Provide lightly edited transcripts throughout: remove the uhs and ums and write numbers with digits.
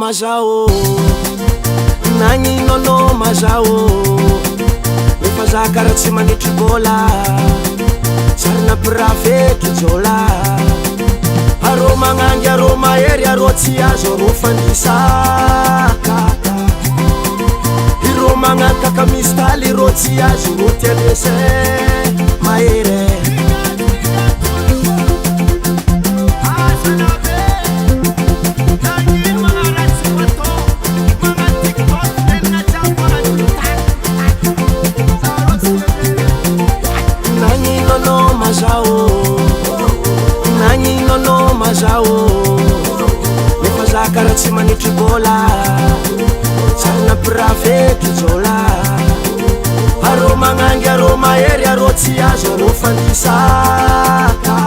Mazao nagninono mazao efa za karaha tsy magnitry bôla sarina pirafeky jola arô magnangy arô mahery arô tsy azo arô fandisaka irô magnakaka misy taly irô tsy azo irô tianese mahere nagninono mazao efa za karaha tsy magnitry bôla sarina pirafeky jola arô magnangy arô mahery arô tsy azo arô fandisaka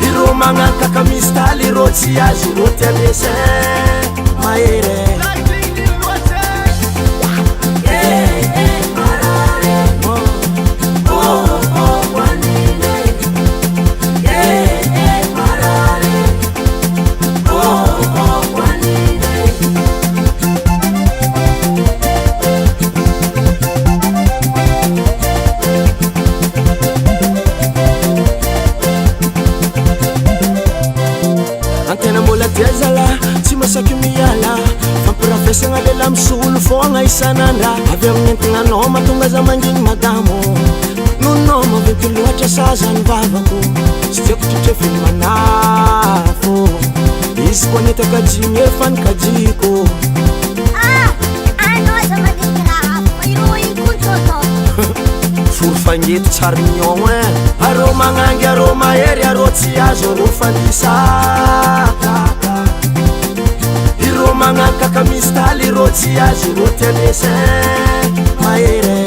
irô magnakaka misy taly irô tsy azo irô tianese mahere tsy masaky miala fampirafesagna lela misolo fogna isanandra avy amin'entegnanao mahatonga za mangigny madamo nonao maventy loatra sazany vavako tsy tiako tritrefiny manafo izy koa netakajigny efa nikajiko forofagneto tsary mignon arô magnangy arô mahery arô tsy azo arô fandisaka irô magnakaka misy taly irô tsy azo irô tianese mahere